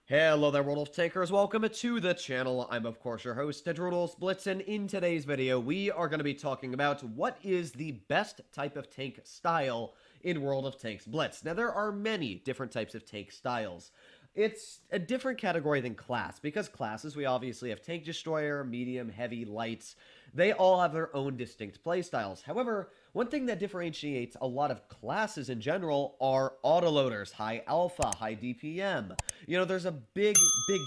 Hello there, World of Tankers. Welcome to the channel. I'm, of course, your host, World of Blitz, and in today's video, we are going to be talking about what is the best type of tank style in World of Tanks Blitz. Now, there are many different types of tank styles. It's a different category than class, because classes, we obviously have Tank Destroyer, Medium, Heavy, Lights. They all have their own distinct playstyles. However, one thing that differentiates a lot of classes in general are autoloaders, high alpha, high DPM. You know, there's a big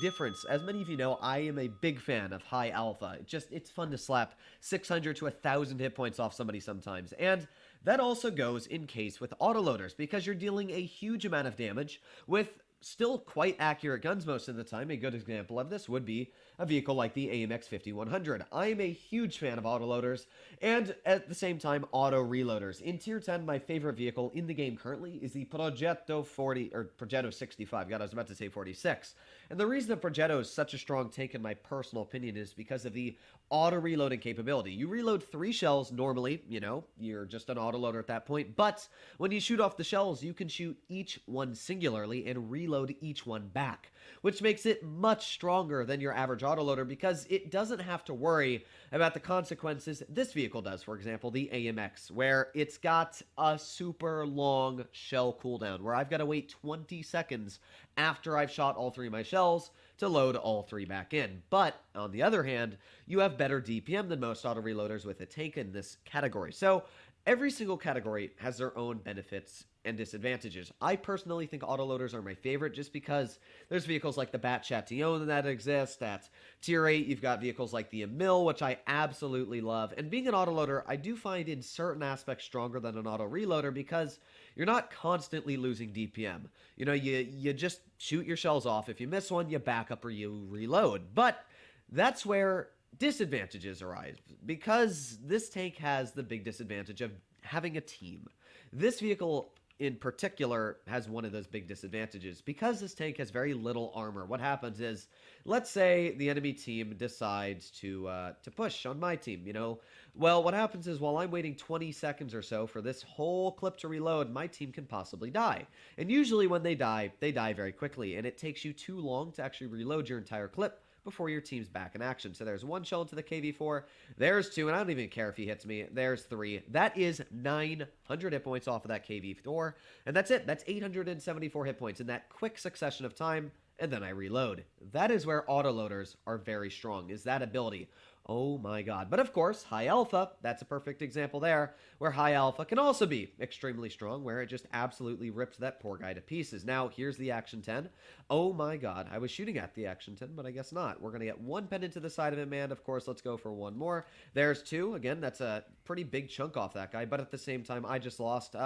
difference. As many of you know, I am a big fan of high alpha. It's fun to slap 600 to 1,000 hit points off somebody sometimes. And that also goes in case with autoloaders, because you're dealing a huge amount of damage with still quite accurate guns most of the time. A good example of this would be a vehicle like the AMX 5100. I am a huge fan of autoloaders and at the same time auto reloaders. In tier 10, my favorite vehicle in the game currently is the Progetto 40 or Progetto 65. God, I was about to say 46. And the reason the Progetto is such a strong tank in my personal opinion is because of the auto reloading capability. You reload 3 shells normally, you know, you're just an autoloader at that point, but when you shoot off the shells, you can shoot each one singularly and reload each one back, which makes it much stronger than your average autoloader because it doesn't have to worry about the consequences this vehicle does. For example, the AMX, where it's got a super long shell cooldown, where I've got to wait 20 seconds after I've shot all 3 of my shells to load all 3 back in. But, on the other hand, you have better DPM than most auto reloaders with a tank in this category. So, every single category has their own benefits and disadvantages. I personally think autoloaders are my favorite just because there's vehicles like the Bat Chatillon that exist. At tier 8, you've got vehicles like the Emil, which I absolutely love. And being an autoloader, I do find in certain aspects stronger than an auto reloader because you're not constantly losing DPM. You know, you just shoot your shells off. If you miss one, you back up or you reload. But that's where disadvantages arise because this tank has the big disadvantage of having a team. This vehicle in particular has one of those big disadvantages because this tank has very little armor. What happens is, let's say the enemy team decides to push on my team, you know. Well, what happens is while I'm waiting 20 seconds or so for this whole clip to reload, my team can possibly die. And usually when they die very quickly, and it takes you too long to actually reload your entire clip before your team's back in action. So there's 1 shell into the KV4, there's 2, and I don't even care if he hits me, there's 3. That is 900 hit points off of that KV4, and that's it. That's 874 hit points in that quick succession of time, and then I reload. That is where autoloaders are very strong, is that ability. Oh my god. But of course, high alpha, that's a perfect example there, where high alpha can also be extremely strong, where it just absolutely rips that poor guy to pieces. Now, here's the Action 10. Oh my god, I was shooting at the Action 10, but I guess not. We're going to get 1 pen into the side of him, and of course, let's go for 1 more. There's 2. Again, that's a pretty big chunk off that guy, but at the same time, I just lost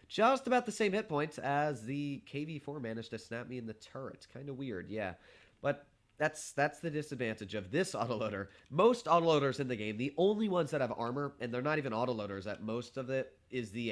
just about the same hit points as the KV4 managed to snap me in the turret. Kind of weird, yeah. But that's the disadvantage of this autoloader. Most autoloaders in the game, the only ones that have armor, and they're not even autoloaders at most of it, is the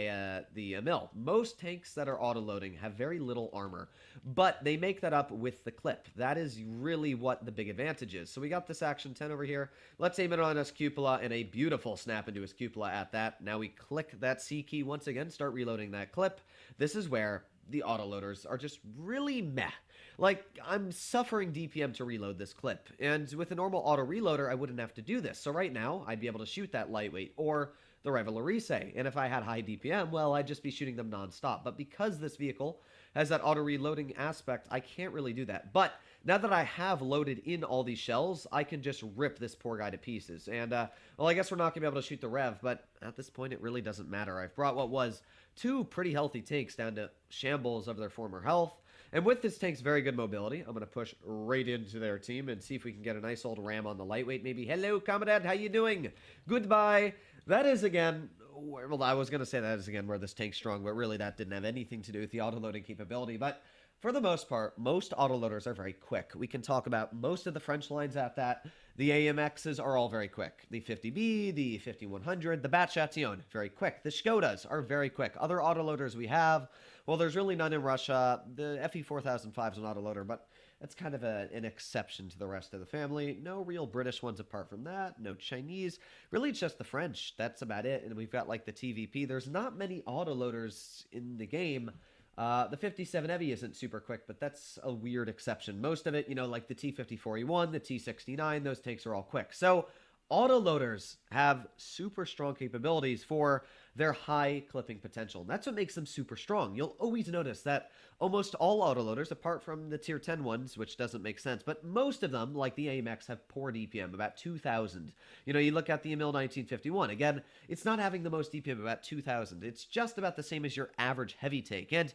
Emil. Most tanks that are autoloading have very little armor, but they make that up with the clip. That is really what the big advantage is. So we got this Action 10 over here. Let's aim it on his cupola, and a beautiful snap into his cupola at that. Now we click that C key once again, start reloading that clip. This is where the autoloaders are just really meh. Like, I'm suffering DPM to reload this clip, and with a normal auto reloader, I wouldn't have to do this. So right now, I'd be able to shoot that lightweight or the Reveillerise, and if I had high DPM, well, I'd just be shooting them non-stop. But because this vehicle has that auto reloading aspect, I can't really do that. But now that I have loaded in all these shells, I can just rip this poor guy to pieces. And, well, I guess we're not going to be able to shoot the Rev, but at this point, it really doesn't matter. I've brought what was 2 pretty healthy tanks down to shambles of their former health. And with this tank's very good mobility, I'm going to push right into their team and see if we can get a nice old ram on the lightweight. Maybe, hello, comrade, how you doing? Goodbye. That is, again, well, I was going to say that is, again, where this tank's strong, but really that didn't have anything to do with the autoloading capability. But for the most part, most autoloaders are very quick. We can talk about most of the French lines at that. The AMXs are all very quick. The 50B, the 5100, the Bat Chatillon, very quick. The Skodas are very quick. Other autoloaders we have, well, there's really none in Russia. The FE 4005 is an autoloader, but that's kind of an exception to the rest of the family. No real British ones apart from that. No Chinese. Really, it's just the French. That's about it. And we've got like the TVP. There's not many autoloaders in the game The 57 Heavy isn't super quick, but that's a weird exception. Most of it, like the T-54E1, the T-69, those tanks are all quick. So autoloaders have super strong capabilities for their high clipping potential. And that's what makes them super strong. You'll always notice that almost all autoloaders, apart from the tier 10 ones, which doesn't make sense, but most of them, like the AMX, have poor DPM, about 2,000. You look at the Emil 1951. Again, it's not having the most DPM, about 2,000. It's just about the same as your average heavy tank. And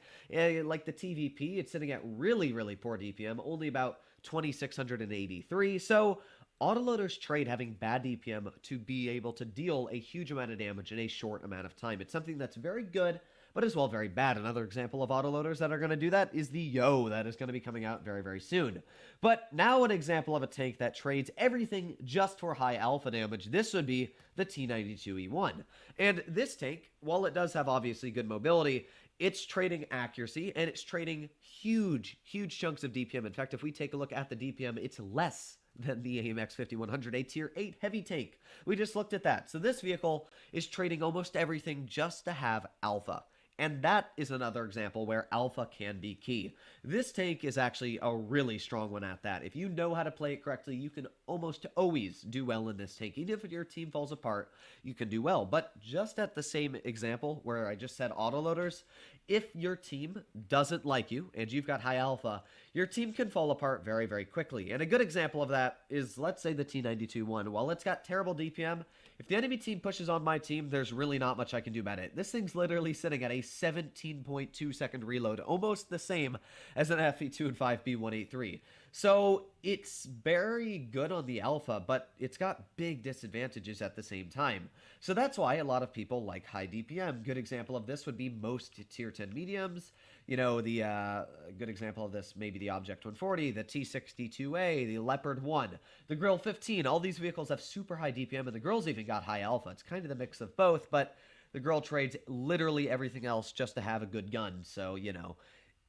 like the TVP, it's sitting at really, really poor DPM, only about 2,683. So autoloaders trade having bad DPM to be able to deal a huge amount of damage in a short amount of time. It's something that's very good, but as well very bad. Another example of autoloaders that are going to do that is the Yo that is going to be coming out very, very soon. But now an example of a tank that trades everything just for high alpha damage, this would be the T92E1. And this tank, while it does have obviously good mobility, it's trading accuracy, and it's trading huge, huge chunks of DPM. In fact, if we take a look at the DPM, it's less than the AMX 5100, a tier 8 heavy tank. We just looked at that. So this vehicle is trading almost everything just to have alpha. And that is another example where alpha can be key. This tank is actually a really strong one at that. If you know how to play it correctly, you can almost always do well in this tank. Even if your team falls apart, you can do well. But just at the same example where I just said autoloaders, if your team doesn't like you and you've got high alpha, your team can fall apart very, very quickly. And a good example of that is, let's say, the T92-1. While it's got terrible DPM, if the enemy team pushes on my team, there's really not much I can do about it. This thing's literally sitting at a 17.2 second reload, almost the same as an FE2 and 5B183. So it's very good on the alpha, but it's got big disadvantages at the same time. So that's why a lot of people like high DPM. Good example of this would be most tier 10 mediums. The good example of this may be the Object 140, the T62A, the Leopard 1, the Grill 15. All these vehicles have super high DPM, and the Grill's even got high alpha. It's kind of the mix of both, but the Grill trades literally everything else just to have a good gun. So,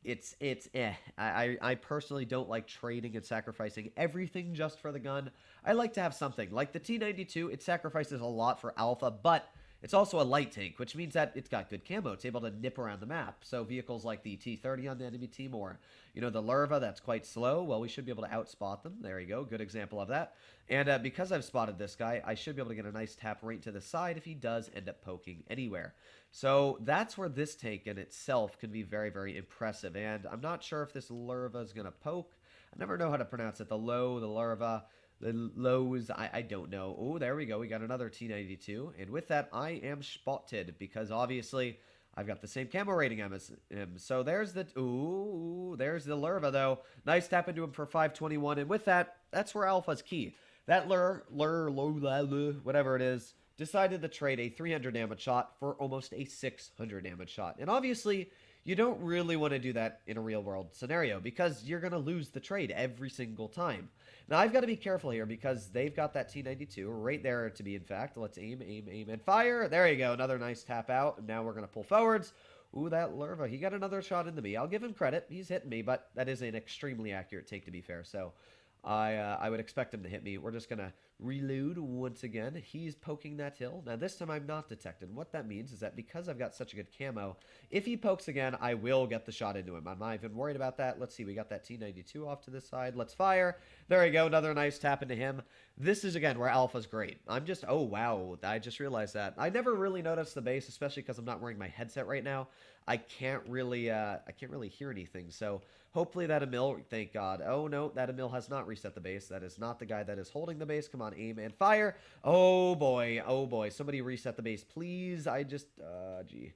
it's eh. I personally don't like trading and sacrificing everything just for the gun. I like to have something. Like the T92, it sacrifices a lot for alpha, but it's also a light tank, which means that it's got good camo. It's able to nip around the map. So vehicles like the T30 on the enemy team, or, the Lurva that's quite slow, well, we should be able to outspot them. There you go. Good example of that. And because I've spotted this guy, I should be able to get a nice tap right to the side if he does end up poking anywhere. So that's where this tank in itself can be very, very impressive. And I'm not sure if this Lurva is going to poke. I never know how to pronounce it. The Lurva. The lows, I don't know. Oh, there we go. We got another T92. And with that, I am spotted because obviously I've got the same camo rating as him. So there's the... Ooh, there's the Lurva, though. Nice tap into him for 521. And with that, that's where alpha's key. That whatever it is, decided to trade a 300 damage shot for almost a 600 damage shot. And obviously, you don't really want to do that in a real-world scenario because you're going to lose the trade every single time. Now, I've got to be careful here because they've got that T92 right there to be, in fact. Let's aim, and fire. There you go. Another nice tap out. Now we're going to pull forwards. Ooh, that Lurva. He got another shot into me. I'll give him credit. He's hitting me, but that is an extremely accurate take, to be fair. So I would expect him to hit me. We're just going to reload once again. He's poking that hill. Now, this time I'm not detected. What that means is that because I've got such a good camo, if he pokes again, I will get the shot into him. I'm not even worried about that. Let's see. We got that T92 off to this side. Let's fire. There we go. Another nice tap into him. This is, again, where alpha's great. I'm just... Oh, wow. I just realized that. I never really noticed the base, especially because I'm not wearing my headset right now. I can't really hear anything. So hopefully that Emil, thank God. Oh, no, that Emil has not reset the base. That is not the guy that is holding the base. Come on, aim and fire. Oh, boy. Oh, boy. Somebody reset the base, please. Gee.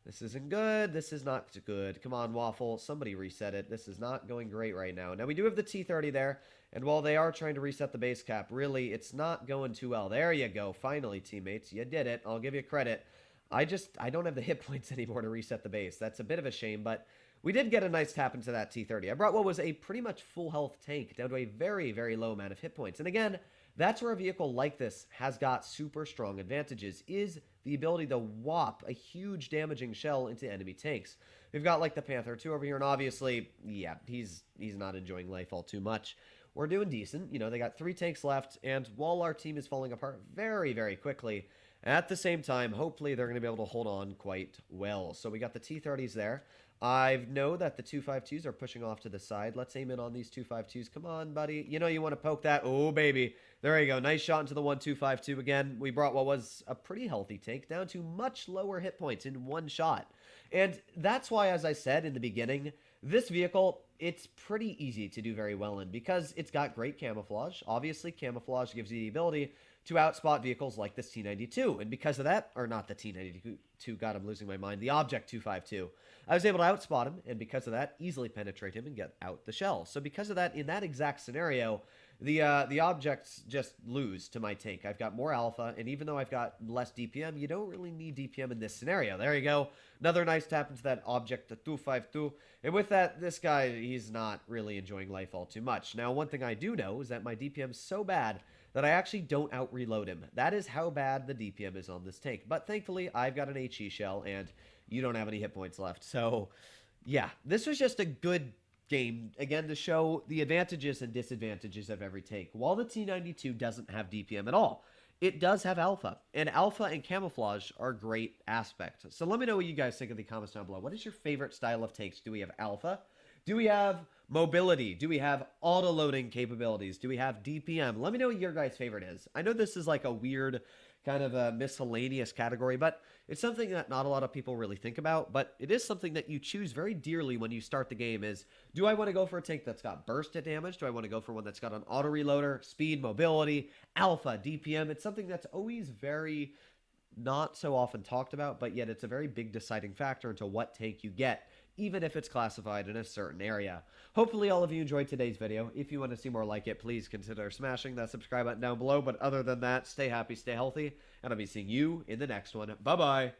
This isn't good. This is not good. Come on, Waffle. Somebody reset it. This is not going great right now. Now, we do have the T30 there. And while they are trying to reset the base cap, really, it's not going too well. There you go. Finally, teammates. You did it. I'll give you credit. I don't have the hit points anymore to reset the base. That's a bit of a shame, but we did get a nice tap into that T30. I brought what was a pretty much full health tank down to a very, very low amount of hit points. And again, that's where a vehicle like this has got super strong advantages, is the ability to whop a huge damaging shell into enemy tanks. We've got like the Panther 2 over here, and obviously, yeah, he's not enjoying life all too much. We're doing decent. They got 3 tanks left, and while our team is falling apart very, very quickly, at the same time, hopefully they're going to be able to hold on quite well. So we got the T-30s there. I know that the 252s are pushing off to the side. Let's aim in on these 252s. Come on, buddy. You know you want to poke that. Oh, baby. There you go. Nice shot into the 1-2-5-2 again. We brought what was a pretty healthy tank down to much lower hit points in one shot. And that's why, as I said in the beginning, this vehicle, it's pretty easy to do very well in because it's got great camouflage. Obviously, camouflage gives you the ability to outspot vehicles like this T-92. And because of that, or not the T-92, God, I'm losing my mind, the Object 252, I was able to outspot him, and because of that, easily penetrate him and get out the shell. So because of that, in that exact scenario, the objects just lose to my tank. I've got more alpha, and even though I've got less DPM, you don't really need DPM in this scenario. There you go. Another nice tap into that Object 252. And with that, this guy, he's not really enjoying life all too much. Now, one thing I do know is that my DPM's so bad that I actually don't out-reload him. That is how bad the DPM is on this tank. But thankfully, I've got an HE shell, and you don't have any hit points left. So, yeah, this was just a good game, again, to show the advantages and disadvantages of every tank. While the T-92 doesn't have DPM at all, it does have alpha, and alpha and camouflage are great aspects. So let me know what you guys think in the comments down below. What is your favorite style of tanks? Do we have alpha? Do we have mobility? Do we have auto-loading capabilities? Do we have DPM? Let me know what your guys' favorite is. I know this is like a weird kind of a miscellaneous category, but it's something that not a lot of people really think about, but it is something that you choose very dearly when you start the game is, do I want to go for a tank that's got burst hit damage? Do I want to go for one that's got an auto reloader, speed, mobility, alpha, DPM? It's something that's always very not so often talked about, but yet it's a very big deciding factor into what tank you get, even if it's classified in a certain area. Hopefully all of you enjoyed today's video. If you want to see more like it, please consider smashing that subscribe button down below. But other than that, stay happy, stay healthy, and I'll be seeing you in the next one. Bye-bye.